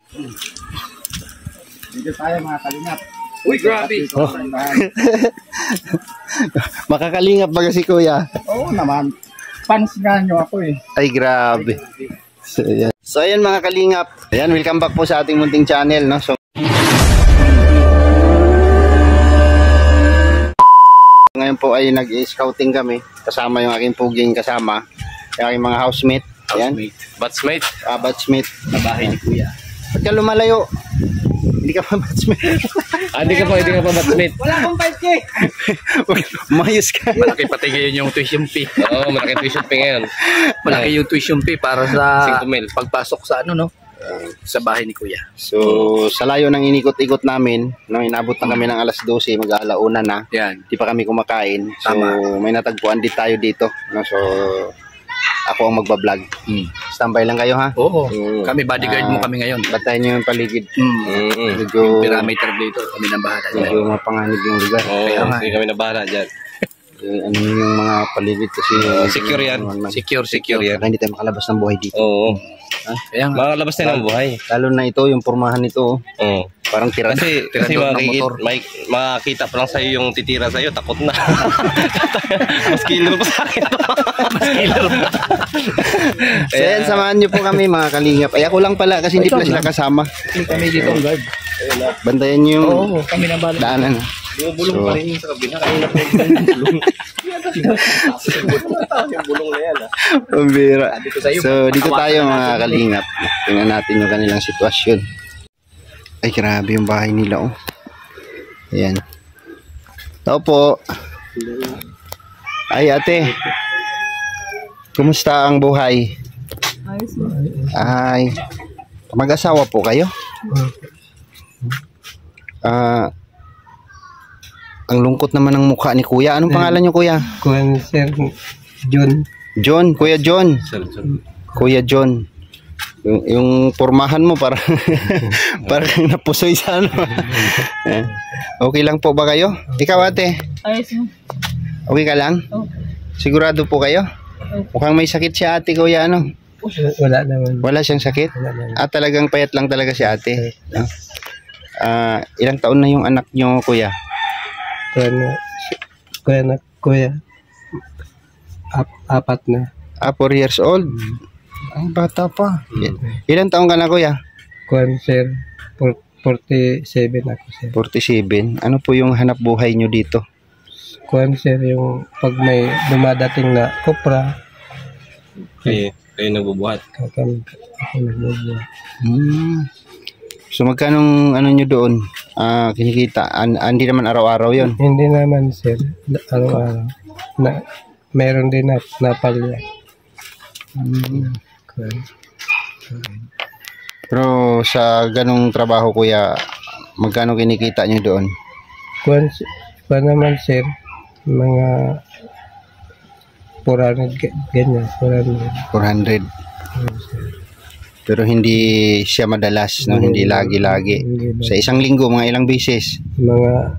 Dito tayo mga kalingap. Uy, grabe. Oh. Makakalingap ba si Kuya? Oo naman. Fans nga nyo ako eh. Ay, grabe. So, ayan mga kalingap. Ayan, welcome back po sa ating munting channel, no? So, ngayon po ay nag-scouting kami. Kasama yung aking puging kasama. Yung aking mga housemate. Ayan. Batchmate. Batchmate. Sa bahay ni Kuya. Ba't ka lumalayo? Hindi ka pa batchmate. Hindi ka pa batchmate. Wala akong 5K. Mayos ka. Malaki pati ngayon yung tuition fee. Oo, malaki tuition fee ngayon. Malaki yung tuition fee para sa pagpasok sa ano, no? Sa bahay ni Kuya. So, sa layo ng inikot-ikot namin, nang inabot na kami ng alas 12, mag-aalauna na. Yan. Di pa kami kumakain. So, may natagpuan din tayo dito. No? So, ako ang magbablog. Standby lang kayo, ha? Oo. Kami bodyguard mo kami ngayon. Batayin nyo yung paligid. Medyo pyramid dito. Kami nang bahala dyan. Medyo mapanganib yung lugar. Oo, hindi kami nabahala dyan. Ano yung mga paligid kasi secure yan. Secure yan. Saka hindi tayo makalabas ng buhay dito. Oo. Kaya nga. Makalabas tayo ng buhay. Lalo na ito, yung pormahan nito. Oo. Parang tira. Kasi makikita pa lang sa'yo yung titira sa'yo, takot na. Mas killer pa sa akin. Mas killer pa. So yan, samahan nyo po kami mga kalingap. Ay ako lang pala kasi hindi pala sila kasama. Kami dito ang guard. Bantayan nyo yung kami na bala. daanan. Bumubulong pa rin yung sa kabila. Kanina pa yung bulong. Yung bulong na yan. Pambira. So dito tayo mga kalingap. Tingnan natin yung kanilang sitwasyon. Ay grabe yung bahay nila, oh. Ayan. Tao po. Ay ate. Kumusta ang buhay? Ayos mo. Ay. Mag-asawa po kayo? Ang lungkot naman ng mukha ni Kuya. Anong pangalan niyo, Kuya? Kuya Sir John. John, Kuya John. Kuya John. Yung pormahan mo parang parang napusoy sa ano. Okay lang po ba kayo? Ikaw ate? Ayos mo. Okay ka lang? Okay. Sigurado po kayo? Mukhang may sakit si ate, Kuya, ano? Wala naman. Wala siyang sakit? Talagang payat lang talaga si ate. Ilang taon na yung anak nyo, Kuya? Kuya. Apat na. 4 years old? Ang bata pa. Ilang taon ka na, Kuya? Kuya Sir 47 ako, Sir. 47. Ano po yung hanap buhay nyo dito? Kuya Sir, yung pag may dumadating na kopra, Kayo nagbubuhat. ako nagbubuhat. So magkanong ano nyo doon? Kinikita? Hindi naman araw-araw yon. Hindi naman, Sir. Araw-araw. Meron din na napalya. Pero sa ganong trabaho, Kuya, magkano kinikita nyo doon? Kuya naman, Sir, mga 400 ganyan. 400. Pero hindi siya madalas, no? Hindi lagi-lagi. Sa isang linggo, mga ilang beses? Mga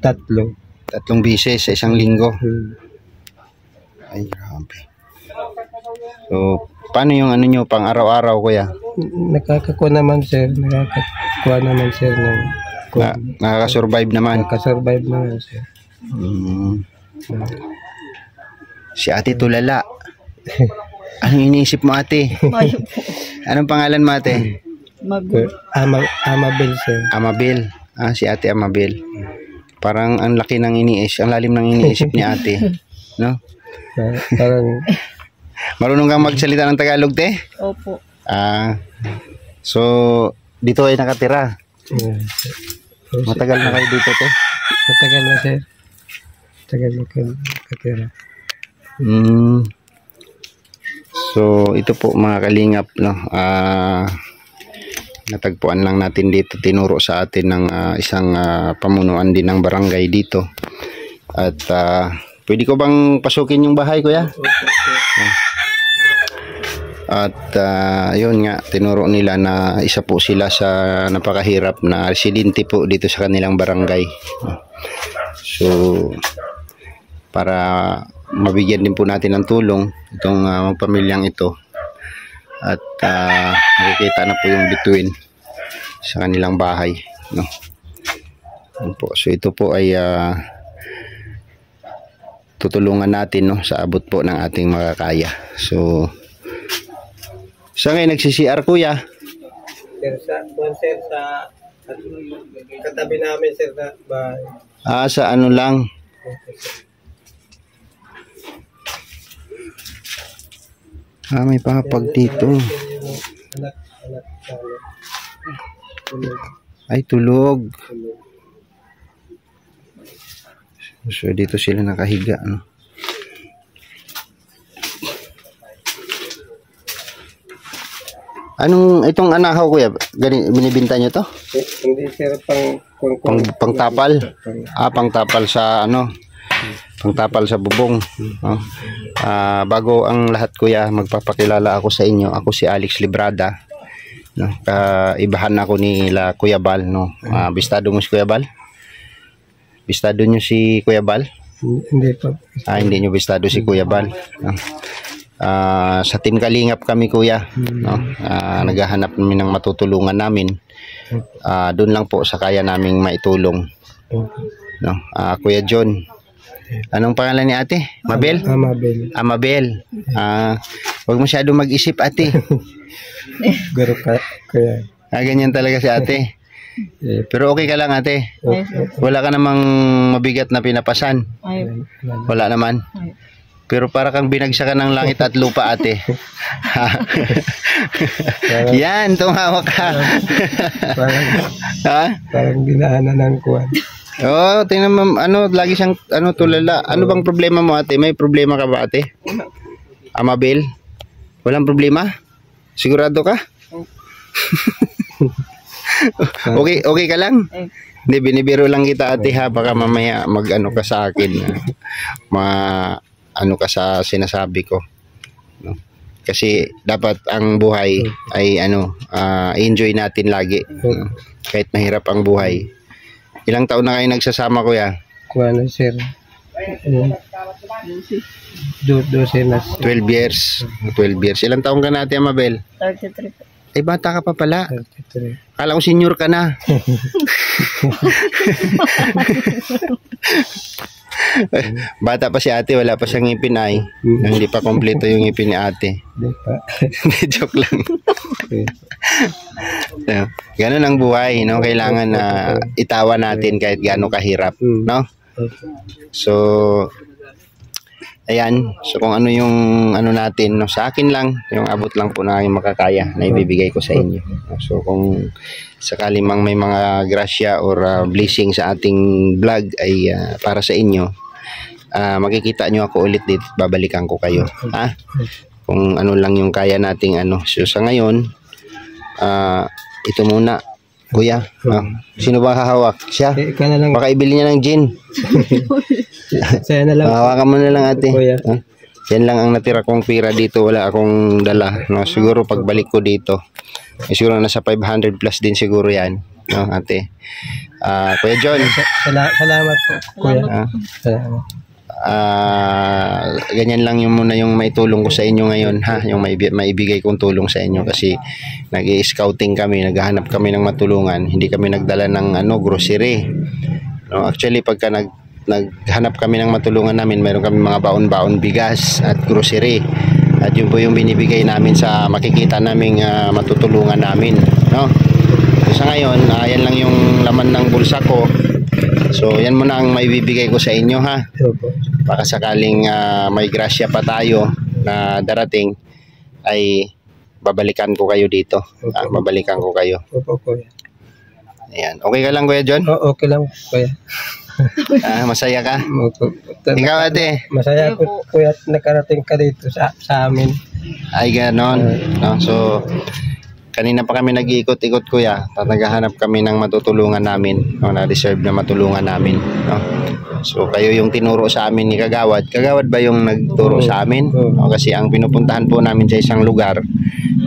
3. 3 beses sa isang linggo. Ay, grabe. So, paano yung ano nyo pang araw-araw, Kuya? Nakakakuha naman, Sir. Nakakakuha naman, Sir. Nakaka-survive naman. Nakaka-survive naman, Sir. Si ate tulala. Anong iniisip mo, ate? Anong pangalan mo, ate? Amabel, Sir. Amabel. Si ate Amabel. Parang ang laki ng ang lalim ng iniisip ni ate. No? Parang marunong kang magsalita ng Tagalog, te? Opo. So, dito ay nakatira. Matagal na kayo dito, te? Matagal na, Sir. Matagal na kayo nakatira. So, ito po mga kalingap, no? Natagpuan lang natin dito. Tinuro sa atin ng isang pamunuan din ng barangay dito. At pwede ko bang pasukin yung bahay, Kuya? At yun nga, tinuro nila na isa po sila sa napakahirap na residente po dito sa kanilang barangay. So, para mabigyan din po natin ng tulong itong pamilyang ito, at makikita na po yung bituin sa kanilang bahay, no? Yan po. So ito po ay tutulungan natin, no, sa abot po ng ating makakaya. So sa ngayon nagsi-CR kuya? Sir, sa katabi namin, sir, na bahay. Sa ano lang? May papag dito. Ay, tulog. So dito sila nakahiga, no? Anong itong anahaw kuya? Binibinta nyo to? Hindi, sir, Pangtapal. Pangtapal sa ano? Pangtapal sa bubong. No? Bago ang lahat kuya, magpapakilala ako sa inyo. Ako si Alex Librada. No? Ibahan ako ni Kuya Bal, no? Bistado mo si Kuya Bal? Bistado nyo si Kuya Bal? Hindi pa. Hindi nyo bistado si Kuya Bal. No? Sa Team Kalingap kami kuya, no? Naghahanap namin ng matutulungan namin. Doon lang po sa kaya naming maitulong, no? Kuya John, anong pangalan ni ate? Mabel? Mabel. Mabel. Huwag masyado mag-isip ate. Garo ka kuya. Ganyan talaga si ate. Pero okay ka lang ate? Wala ka namang mabigat na pinapasan? Wala naman? Pero para kang binagsakan ng langit at lupa ate. Yan, tumawa ka. Parang ginaanan ng kuwan. Tingnan mo, lagi siyang tulala. Ano bang problema mo ate? May problema ka ba ate? Mabel? Walang problema? Sigurado ka? Okay ka lang? Hindi, binibiro lang kita ate ha. Baka mamaya mag-ano ka sa akin. Ano ka sa sinasabi ko, no? Kasi dapat ang buhay ay enjoy natin lagi, no? Kahit mahirap ang buhay. Ilang taon na kayo nagsasama kuya? Kuwan, sir. 12 na. 12 years. 12 years. Ilang taon ka na ate Mabel? 33. Ay bata ka pa pala. 33. Kala ko senior ka na. Bata pa si ate, wala pa siyang ngipin ay. Hindi pa kompleto yung ngipin ni ate. Hindi pa. Joke lang. Ganun ang buhay, no? Kailangan na itawa natin kahit gaano kahirap, no? So ayan, so kung ano yung natin, no, sa akin lang, yung abot lang po na yung makakaya na ibibigay ko sa inyo. So kung sakali mang may mga grasya or blessing sa ating vlog ay para sa inyo, makikita nyo ako ulit dito, babalikan ko kayo, ha? Kung ano lang yung kaya nating So sa ngayon, ito muna kuya. Sino ba hahawak? Siya? Ikaw na lang. Baka ibili niya ng gin. Saya na lang. Hawakan mo na lang ate. Kuya. Yan lang ang natira kong pira dito, wala akong dala, no? Siguro pagbalik ko dito siguro nasa 500 plus din siguro yan, no ate. Kuya John, salamat po kuya. Salamat. Ganyan lang yung muna yung maitulong ko sa inyo ngayon, ha, yung maibigay kong tulong sa inyo kasi nag-i-scouting kami, naghahanap kami ng matulungan, hindi kami nagdala ng grocery, no? Actually pagka naghanap kami ng matulungan namin, mayroon kami mga baon-baon bigas at grocery, at yun po yung binibigay namin sa makikita naming matutulungan namin, no? So, sa ngayon, yan lang yung laman ng bulsa ko. So yan muna ang maibibigay ko sa inyo, ha. Baka sakaling may grasya pa tayo na darating ay babalikan ko kayo dito. Babalikan ko kayo. Opo kuya. Ayan. Okay ka lang kuya John? Okay lang kuya. Masaya ka? Ikaw ate? Masaya po kuya at nakarating ka dito sa amin. Ay ganon, no? So kanina pa kami nag-iikot-ikot kuya, naghahanap kami ng matutulungan namin, no, na deserve na matulungan namin, no? So kayo yung tinuro sa amin ni Kagawad. Kagawad ba yung nagturo sa amin? No, kasi ang pinupuntahan po namin sa isang lugar,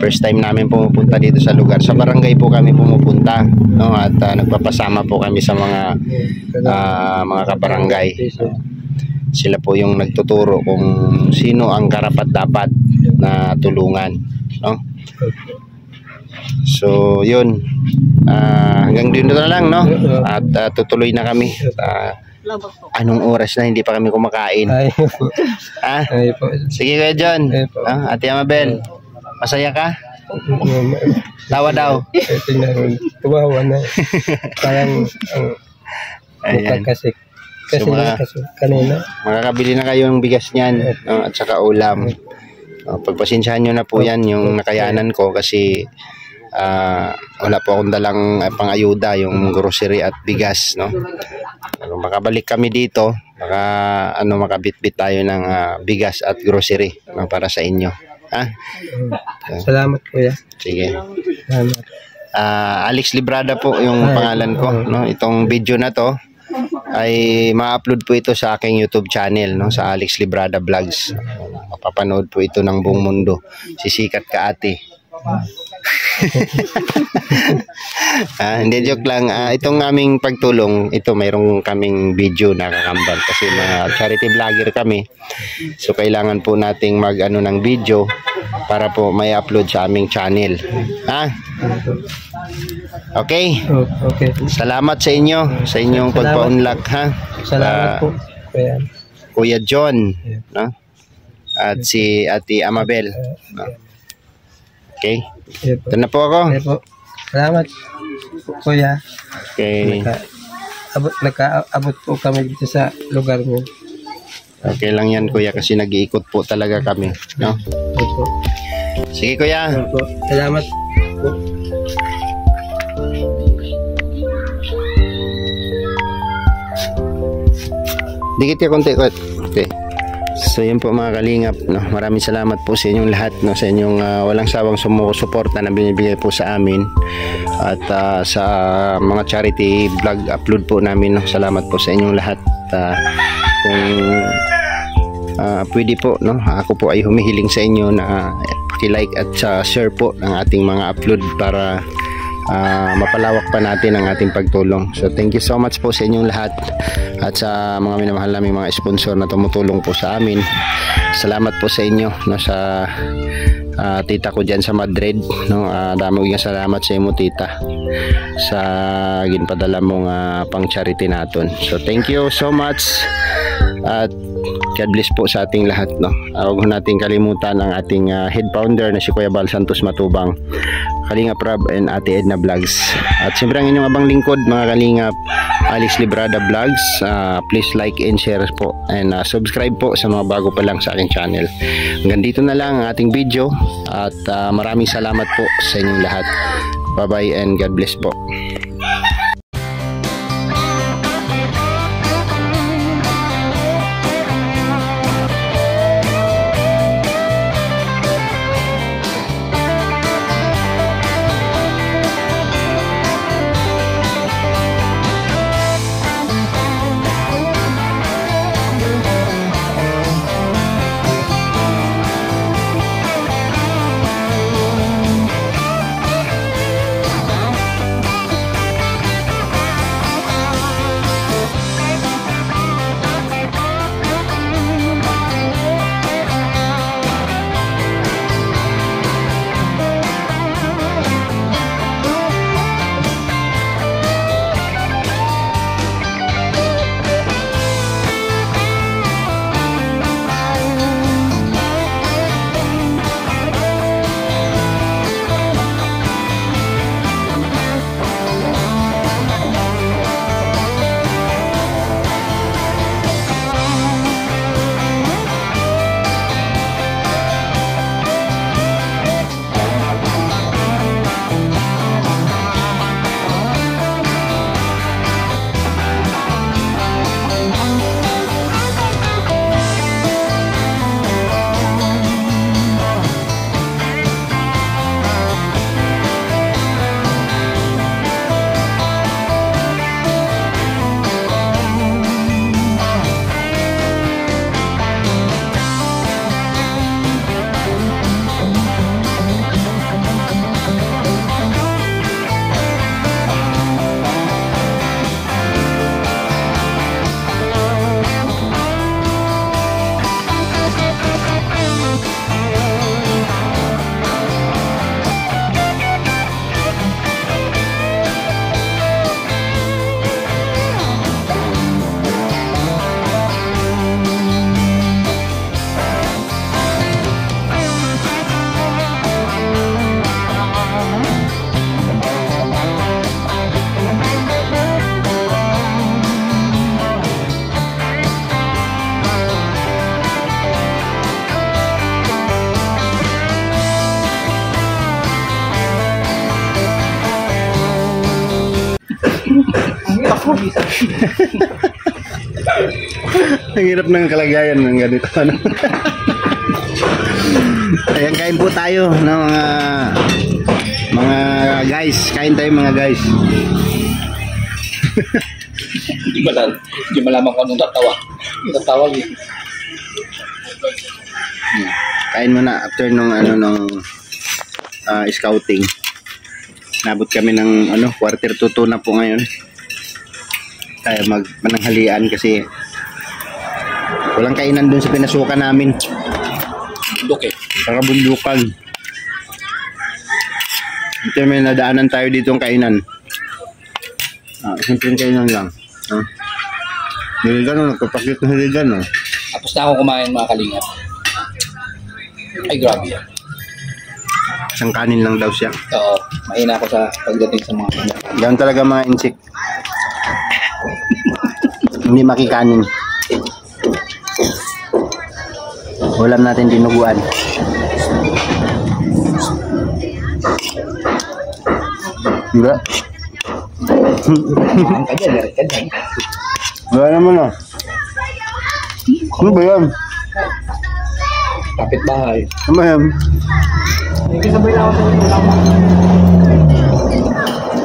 first time namin pumupunta dito sa lugar, sa barangay po kami pumupunta, no? At nagpapasama po kami sa mga kabarangay, no? Sila po yung nagtuturo kung sino ang karapat dapat, na tulungan, no? So yun, hanggang dito na lang, no? At tutuloy na kami. Anong oras na hindi pa kami kumakain? Ay po. Ay po. Sige Kuya John. Ate Amabel, masaya ka? Tawa daw. Tingnan, tumawa na. Parang Ayan. kasi So, kanina. Makakabili na kayo ng bigas niyan, no? At saka ulam. Pagpasensyahan nyo na po yan yung nakayanan ko kasi wala po akong dalang pang-ayuda, yung grocery at bigas, no? Makabalik kami dito, makabitbit tayo ng bigas at grocery, no, para sa inyo. Salamat kuya. Sige. Salamat. Alex Librada po yung pangalan ko, no? Itong video na to ay ma-upload po ito sa aking YouTube channel, no, sa Alex Librada Vlogs. Mapapanood po ito ng buong mundo. Sisikat ka ate. Hindi, joke lang. Itong aming pagtulong, ito mayroong kaming video na kakambal kasi mga charity vlogger kami. So kailangan po nating mag-ano ng video para po may upload sa aming channel. Okay. Okay. Salamat sa inyo, sa inyong pagpa-unlock, ha. Salamat po kuya. Kuya John, no? At si Ate Amabel. Okay. Ito na po ako. Salamat kuya. Okay. Nakaabot po kami dito sa lugar mo. Okay lang yan kuya kasi nag-iikot po talaga kami, no? Sige kuya. Salamat po. Dikit ya konti. Okay. So yun po mga kalingap, no? Maraming salamat po sa inyong lahat, no? Sa inyong walang sawang sumusuporta na binibigay po sa amin at sa mga charity vlog upload po namin, no? Salamat po sa inyong lahat. Kung pwede po, no? Ako po ay humihiling sa inyo na paki-like at share po ng ating mga upload para mapalawak pa natin ang ating pagtulong. So thank you so much po sa inyong lahat at sa mga minamahal naming mga sponsor na tumutulong po sa amin. Salamat po sa inyo, no, sa tita ko dyan sa Madrid, no. Dami ko salamat sa imo tita sa ginpadala mong pang charity naton. So thank you so much at God bless po sa ating lahat, no. Huwag nating kalimutan ang ating head founder na si Kuya Bal Santos Matubang, Kalingap Rab and Ate Edna Vlogs. At siyempre ang inyong abang lingkod, mga Kalingap, Alex Librada Vlogs. Please like and share po and subscribe po sa mga bago pa lang sa aking channel. Hanggang dito na lang ang ating video at maraming salamat po sa inyong lahat. Bye bye and God bless po. Ang hirap ng kalagayan ng ganito. Ano? Ayan, kain po tayo ng mga guys. Kain tayo mga guys. Hindi malaman ko anong tatawa. Tatawag eh. Kain muna after nung scouting. Nabot kami ng 1:45 na po ngayon. Tayo mananghalian kasi walang kainan dun sa pinasukan namin. Bundok eh. Para bundukan. Ito may nadaanan tayo dito ang kainan. Simple kainan lang. Hiligan, nagpapakit ng hiligan. Tapos na ako kumain mga kalingap. Ay grabe yan. Isang kanin lang daw siya. Oo, mahina ako sa pagdating sa mga kalingap. Ganun talaga mga insik. Hindi makikanin. Ulam natin dinuguan. Enggak. Ang kanya, meron ka dyan. Wala naman Ano ba yan? Kapit bahay. Ano ba yan?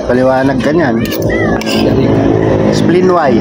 Paliwanag ka niyan. Spleen Y.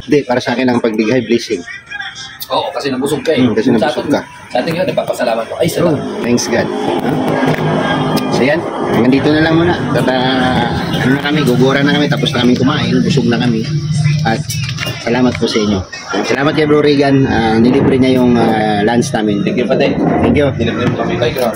Hindi, para sa akin ang pagdighay blessing. Oo, kasi nabusog ka eh. Kasi nabusog ka. Sa atin yun, nagpapasalamat ko. Ay, salamat. Thanks God. So yan, hanggang dito na lang muna. Kami, gugura na kami, tapos na kami kumain, busog na kami. At salamat po sa inyo. Salamat kay Bro Regan, nilibre niya yung lunch namin. Thank you, Pate. Thank you. Nilibre mo kami. Bye, girl.